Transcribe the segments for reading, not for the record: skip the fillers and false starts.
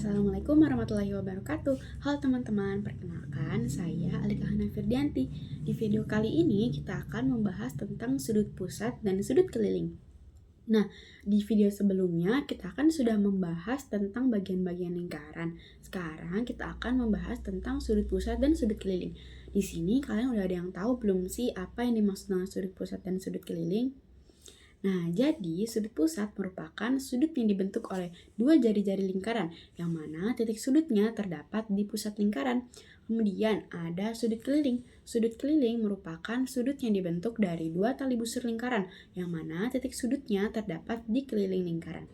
Assalamualaikum warahmatullahi wabarakatuh. Halo teman-teman, perkenalkan saya Alika Hana Firdianti. Di video kali ini kita akan membahas tentang sudut pusat dan sudut keliling. Nah, di video sebelumnya kita kan sudah membahas tentang bagian-bagian lingkaran. Sekarang kita akan membahas tentang sudut pusat dan sudut keliling. Di sini kalian udah ada yang tahu belum sih apa yang dimaksud dengan sudut pusat dan sudut keliling? Nah, jadi sudut pusat merupakan sudut yang dibentuk oleh dua jari-jari lingkaran, yang mana titik sudutnya terdapat di pusat lingkaran. Kemudian ada sudut keliling. Sudut keliling merupakan sudut yang dibentuk dari dua tali busur lingkaran, yang mana titik sudutnya terdapat di keliling lingkaran.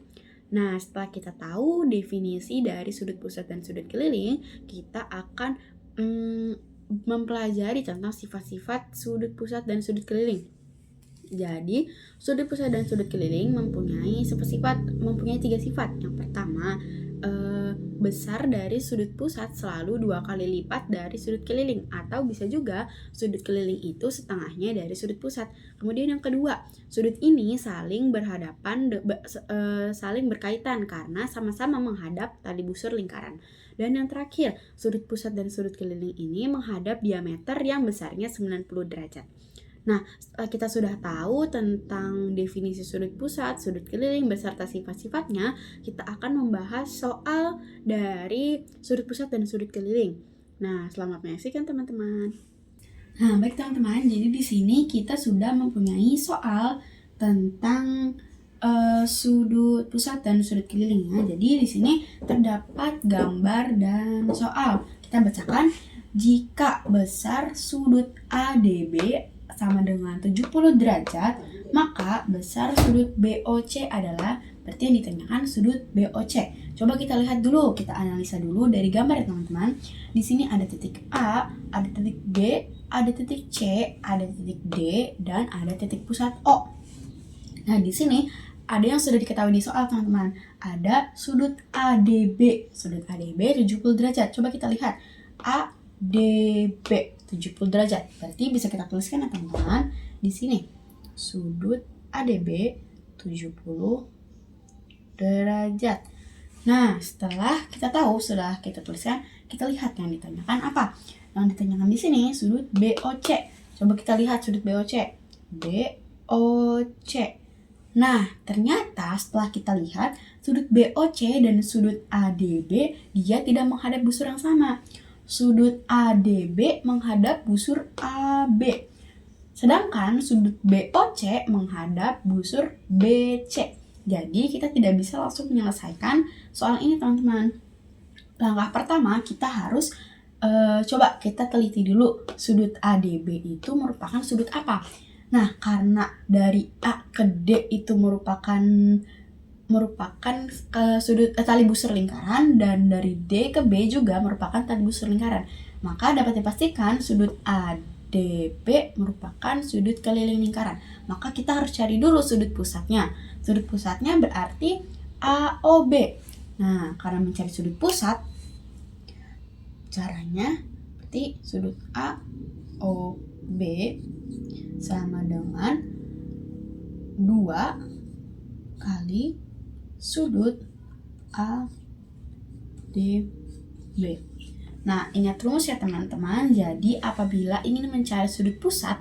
Nah, setelah kita tahu definisi dari sudut pusat dan sudut keliling, kita akan mempelajari tentang sifat-sifat sudut pusat dan sudut keliling. Jadi, sudut pusat dan sudut keliling mempunyai tiga sifat. Yang pertama, besar dari sudut pusat selalu 2 kali lipat dari sudut keliling, atau bisa juga sudut keliling itu setengahnya dari sudut pusat. Kemudian yang kedua, sudut ini saling berkaitan karena sama-sama menghadap tali busur lingkaran. Dan yang terakhir, sudut pusat dan sudut keliling ini menghadap diameter yang besarnya 90 derajat. Nah, setelah kita sudah tahu tentang definisi sudut pusat, sudut keliling, beserta sifat-sifatnya, kita akan membahas soal dari sudut pusat dan sudut keliling. Nah, selamat menyaksikan teman-teman. Nah, baik teman-teman, jadi di sini kita sudah mempunyai soal tentang sudut pusat dan sudut keliling ya. Jadi di sini terdapat gambar dan soal. Kita bacakan, jika besar sudut ADB sama dengan 70 derajat, maka besar sudut BOC adalah, berarti yang ditanyakan sudut BOC. Coba kita lihat dulu, kita analisa dulu dari gambar ya teman-teman. Di sini ada titik A, ada titik B, ada titik C, ada titik D, dan ada titik pusat O. Nah, di sini ada yang sudah diketahui di soal teman-teman. Ada sudut ADB. Sudut ADB 70 derajat. Coba kita lihat. ADB 70 derajat. Berarti bisa kita tuliskan ya teman-teman. Di sini sudut ADB 70 derajat. Nah, setelah kita tahu, sudah kita tuliskan, kita lihat yang ditanyakan apa. Yang ditanyakan di sini sudut BOC. Coba kita lihat sudut BOC. BOC. Nah, ternyata setelah kita lihat sudut BOC dan sudut ADB, dia tidak menghadap busur yang sama. Sudut ADB menghadap busur AB. Sedangkan sudut BOC menghadap busur BC. Jadi kita tidak bisa langsung menyelesaikan soal ini teman-teman. Langkah pertama kita harus coba kita teliti dulu sudut ADB itu merupakan sudut apa. Nah, karena dari A ke D itu merupakan sudut tali busur lingkaran, dan dari D ke B juga merupakan tali busur lingkaran. Maka dapat dipastikan sudut ADB merupakan sudut keliling lingkaran. Maka kita harus cari dulu sudut pusatnya. Sudut pusatnya berarti AOB. Nah, karena mencari sudut pusat, caranya berarti sudut AOB sama dengan 2 kali sudut ADB. Nah, ingat rumus ya teman-teman. Jadi apabila ingin mencari sudut pusat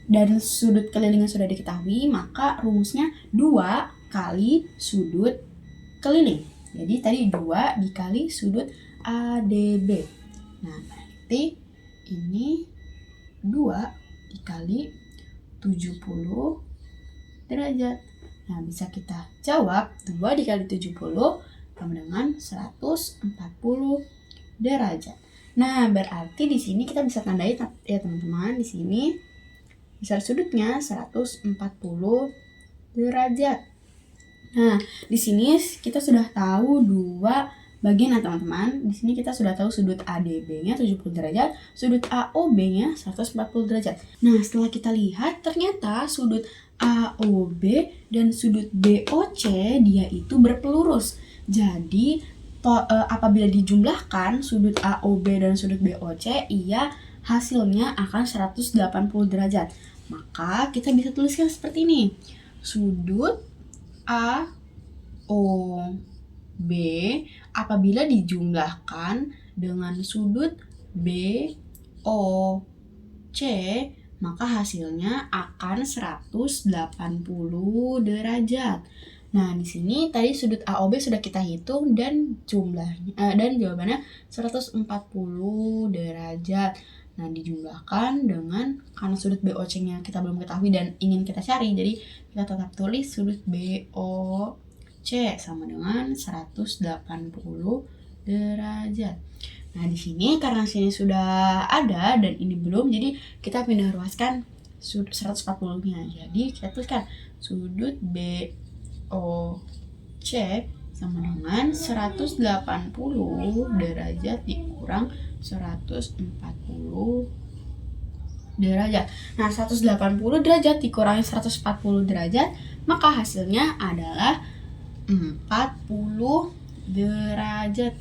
dan sudut keliling yang sudah diketahui, maka rumusnya 2 kali sudut keliling. Jadi tadi 2 dikali sudut ADB. Nah, berarti ini 2 dikali 70 derajat. Nah, bisa kita jawab 2 dikali 70 sama dengan 140 derajat. Nah, berarti di sini kita bisa tandai ya teman-teman. Di sini besar sudutnya 140 derajat. Nah, di sini kita sudah tahu 2 bagian ya teman-teman. Di sini kita sudah tahu sudut ADB-nya 70 derajat, sudut AOB-nya 140 derajat. Nah, setelah kita lihat ternyata sudut AOB dan sudut BOC dia itu berpelurus. Jadi apabila dijumlahkan sudut AOB dan sudut BOC, ia hasilnya akan 180 derajat. Maka kita bisa tuliskan seperti ini. Sudut AOB B apabila dijumlahkan dengan sudut BOC, maka hasilnya akan 180 derajat. Nah, di sini tadi sudut AOB sudah kita hitung dan jumlahnya dan jawabannya 140 derajat. Nah, dijumlahkan dengan karena sudut BOC-nya kita belum ketahui dan ingin kita cari, jadi kita tetap tulis sudut BOC sama dengan 180 derajat. Nah, di sini karena sini sudah ada dan ini belum, jadi kita pindah ruaskan sudut 140-nya. Jadi kita tuliskan sudut BOC sama dengan 180 derajat dikurang 140 derajat. Nah, 180 derajat dikurangi 140 derajat, maka hasilnya adalah 40 derajat.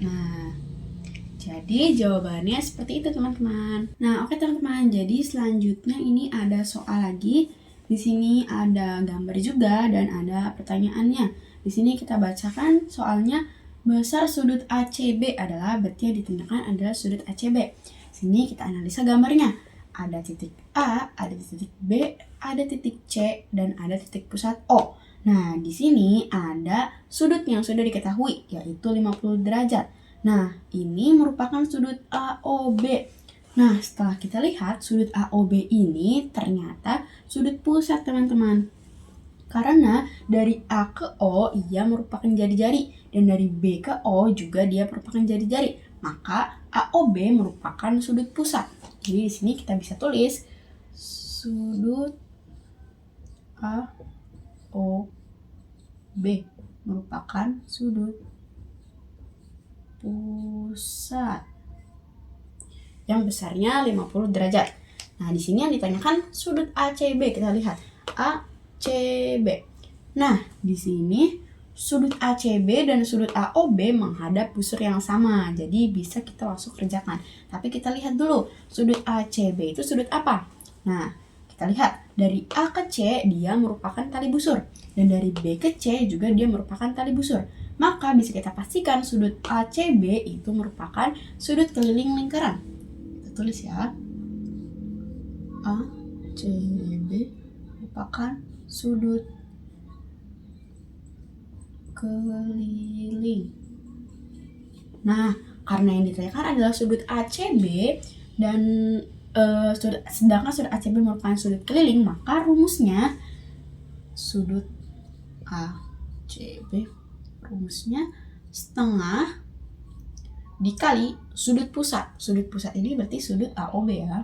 Nah, jadi jawabannya seperti itu teman-teman. Nah, oke teman-teman. Jadi selanjutnya ini ada soal lagi. Di sini ada gambar juga dan ada pertanyaannya. Di sini kita bacakan soalnya. Besar sudut ACB adalah, berarti yang ditanyakan adalah sudut ACB. Sini kita analisa gambarnya. Ada titik A, ada titik B, ada titik C, dan ada titik pusat O. Nah, di sini ada sudut yang sudah diketahui, yaitu 50 derajat. Nah, ini merupakan sudut AOB. Nah, setelah kita lihat sudut AOB ini ternyata sudut pusat teman-teman. Karena dari A ke O ia merupakan jari-jari dan dari B ke O juga dia merupakan jari-jari. Maka AOB merupakan sudut pusat. Jadi di sini kita bisa tulis sudut AOB merupakan sudut pusat yang besarnya 50 derajat. Nah, di sini yang ditanyakan sudut ACB. Kita lihat ACB. Nah, di sini sudut ACB dan sudut AOB menghadap busur yang sama. Jadi bisa kita langsung kerjakan. Tapi kita lihat dulu, sudut ACB itu sudut apa? Nah, kita lihat dari A ke C dia merupakan tali busur dan dari B ke C juga dia merupakan tali busur. Maka bisa kita pastikan sudut ACB itu merupakan sudut keliling lingkaran. Tulis ya, ACB merupakan sudut keliling. Nah, karena yang ditanyakan adalah sudut ACB dan sedangkan sudut ACB merupakan sudut keliling, maka rumusnya sudut ACB rumusnya setengah dikali sudut pusat. Sudut pusat ini berarti sudut AOB ya.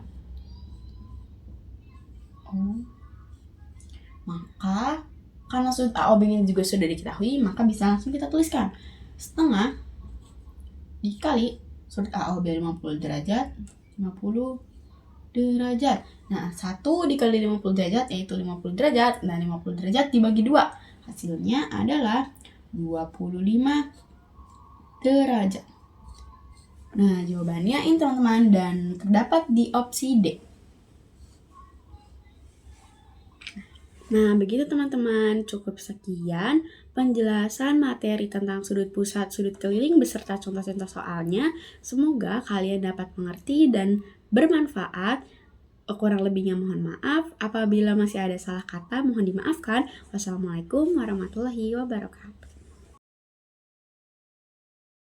Maka karena sudut AOB ini juga sudah diketahui, maka bisa langsung kita tuliskan setengah dikali sudut AOB 50 derajat, 50 derajat. Nah, 1 dikali 50 derajat yaitu 50 derajat. Nah, 50 derajat dibagi 2. Hasilnya adalah 25 derajat. Nah, jawabannya ini teman-teman dan terdapat di opsi D. Nah, begitu teman-teman. Cukup sekian penjelasan materi tentang sudut pusat, sudut keliling beserta contoh-contoh soalnya. Semoga kalian dapat mengerti dan bermanfaat. Kurang lebihnya mohon maaf. Apabila masih ada salah kata, mohon dimaafkan. Wassalamualaikum warahmatullahi wabarakatuh.